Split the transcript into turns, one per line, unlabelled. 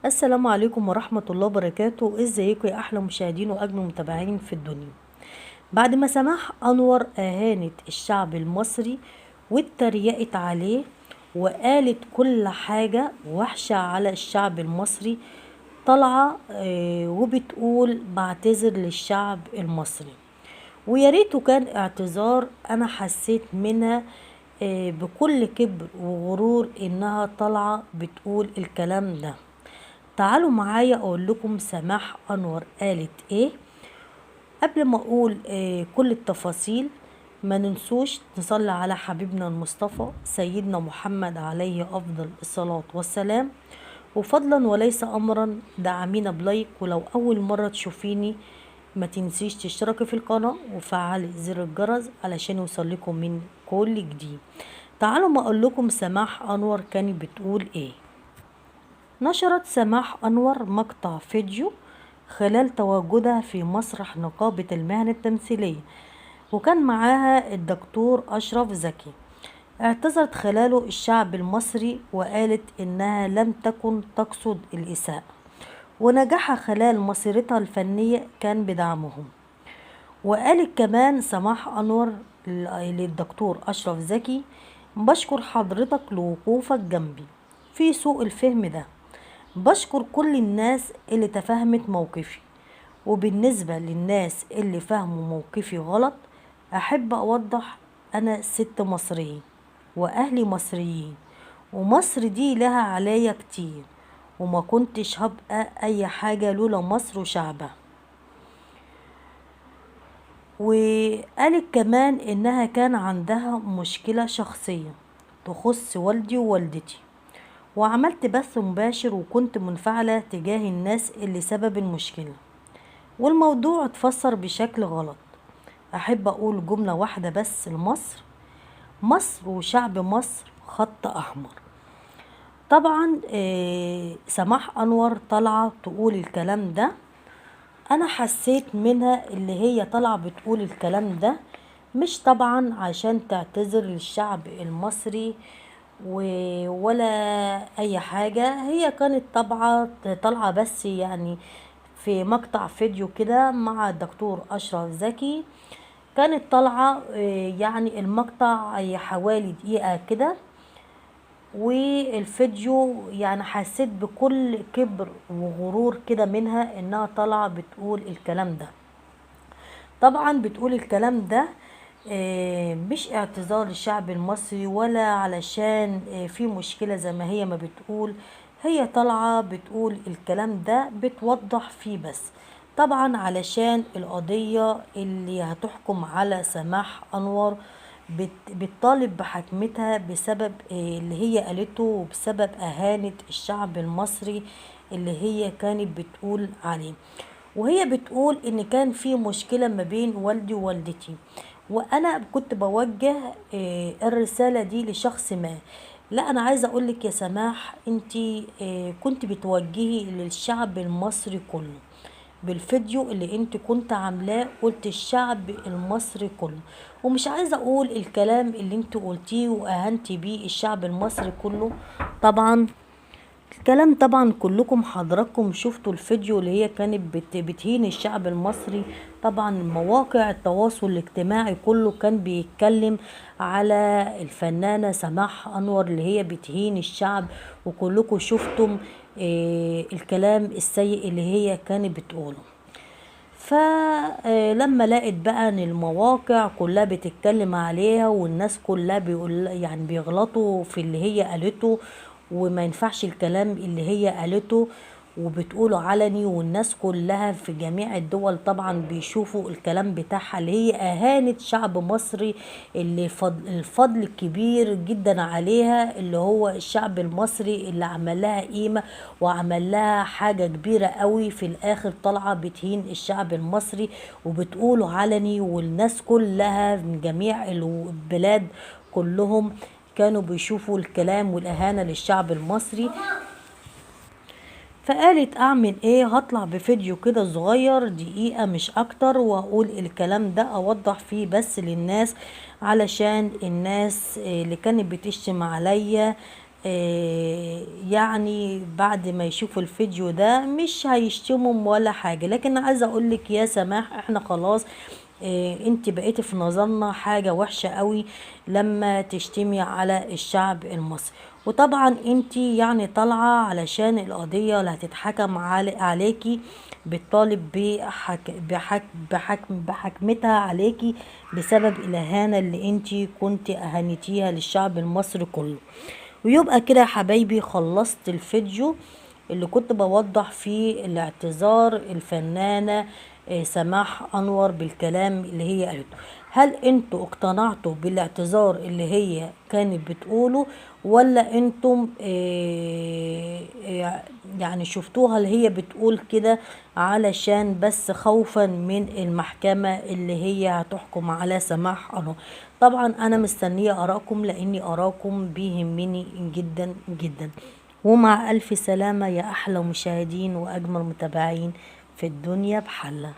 السلام عليكم ورحمة الله وبركاته. ازيكم يا احلى مشاهدين واجمل متابعين في الدنيا؟ بعد ما سماح انور اهانت الشعب المصري واتريقت عليه وقالت كل حاجة وحشة على الشعب المصري، طالعة وبتقول بعتذر للشعب المصري، ويا ريته كان اعتذار. انا حسيت منها بكل كبر وغرور انها طالعة بتقول الكلام ده. تعالوا معايا اقول لكم سماح انور قالت ايه. قبل ما اقول كل التفاصيل، ما ننسوش نصلي على حبيبنا المصطفى سيدنا محمد عليه افضل الصلاة والسلام. وفضلا وليس امرا دعمينا بلايك، ولو اول مرة تشوفيني ما تنسيش تشتركي في القناة وفعلي زر الجرس علشان يوصلكم من كل جديد. تعالوا ما اقول لكم سماح انور كانت بتقول ايه. نشرت سماح أنور مقطع فيديو خلال تواجدها في مسرح نقابة المهن التمثيلية، وكان معاها الدكتور أشرف زكي. اعتذرت خلاله الشعب المصري وقالت إنها لم تكن تقصد الإساءة، ونجاحها خلال مسيرتها الفنية كان بدعمهم. وقالت كمان سماح أنور للدكتور أشرف زكي: بشكر حضرتك لوقوفك جنبي في سوء الفهم ده، بشكر كل الناس اللي تفهمت موقفي، وبالنسبة للناس اللي فهموا موقفي غلط أحب أوضح: أنا ست مصرية وأهلي مصريين، ومصر دي لها عليا كتير، وما كنتش هبقى أي حاجة لولا مصر وشعبها. وقالت كمان إنها كان عندها مشكلة شخصية تخص والدي ووالدتي، وعملت بث مباشر وكنت منفعلة تجاه الناس اللي سبب المشكلة، والموضوع اتفسر بشكل غلط. أحب أقول جملة واحدة بس لمصر: مصر وشعب مصر خط أحمر. طبعا سماح أنور طالعة تقول الكلام ده. أنا حسيت منها اللي هي طالعة بتقول الكلام ده مش طبعا عشان تعتذر للشعب المصري ولا اي حاجة. هي كانت طالعة بس يعني في مقطع فيديو كده مع الدكتور اشرف زكي. كانت طالعة يعني المقطع حوالي دقيقة كده، والفيديو يعني حسيت بكل كبر وغرور كده منها انها طالعة بتقول الكلام ده. طبعا بتقول الكلام ده مش اعتذار للشعب المصري ولا علشان في مشكلة زي ما هي ما بتقول. هي طالعة بتقول الكلام ده بتوضح فيه بس، طبعا علشان القضية اللي هتحكم على سماح أنور بتطالب بحكمتها بسبب اللي هي قالته، وبسبب أهانة الشعب المصري اللي هي كانت بتقول عليه. وهي بتقول ان كان في مشكلة ما بين والدي ووالدتي، وانا كنت بوجه الرسالة دي لشخص ما. لا، انا عايزة اقولك يا سماح، انتي كنت بتوجهي للشعب المصري كله بالفيديو اللي انت كنت عاملاه. قلت الشعب المصري كله، ومش عايزة اقول الكلام اللي انت قلتيه واهنتي بيه الشعب المصري كله. طبعا الكلام طبعا كلكم حضراتكم شفتوا الفيديو اللي هي كانت بتهين الشعب المصري. طبعا مواقع التواصل الاجتماعي كله كان بيتكلم على الفنانة سماح أنور اللي هي بتهين الشعب، وكلكم شفتم الكلام السيء اللي هي كانت بتقوله. فلما لقيت بقى ان المواقع كلها بتتكلم عليها والناس كلها بيقول يعني بيغلطوا في اللي هي قالته، وما ينفعش الكلام اللي هي قالته وبتقوله علني، والناس كلها في جميع الدول طبعا بيشوفوا الكلام بتاعها اللي هي اهانت شعب مصري اللي الفضل كبير جدا عليها، اللي هو الشعب المصري اللي عمل لها قيمة وعمل لها حاجة كبيرة قوي. في الاخر طالعة بتهين الشعب المصري وبتقوله علني، والناس كلها من جميع البلاد كلهم كانوا بيشوفوا الكلام والإهانة للشعب المصري. فقالت اعمل ايه، هطلع بفيديو كده صغير دقيقة مش اكتر، واقول الكلام ده اوضح فيه بس للناس، علشان الناس اللي كانت بتشتم عليا يعني بعد ما يشوفوا الفيديو ده مش هيشتمهم ولا حاجة، لكن عايزة اقولك يا سماح احنا خلاص انت بقيتي في نظرنا حاجة وحشة قوي لما تشتمي على الشعب المصري. وطبعا انت يعني طالعة علشان القضية اللي هتتحكم عليكي، بتطالب بحكمتها عليكي بسبب الإهانة اللي انت كنت أهانتيها للشعب المصري كله. ويبقى كده يا حبايبي خلصت الفيديو اللي كنت بوضح فيه الاعتذار الفنانة سماح أنور بالكلام اللي هي قالته. هل انتوا اقتنعتوا بالاعتذار اللي هي كانت بتقوله، ولا انتم يعني شفتوها اللي هي بتقول كده علشان بس خوفا من المحكمة اللي هي هتحكم على سماح أنور؟ طبعا انا مستنية ارائكم، لاني ارائكم بيهمني جدا جدا. ومع الف سلامة يا احلى مشاهدين واجمل متابعين في الدنيا بحالها.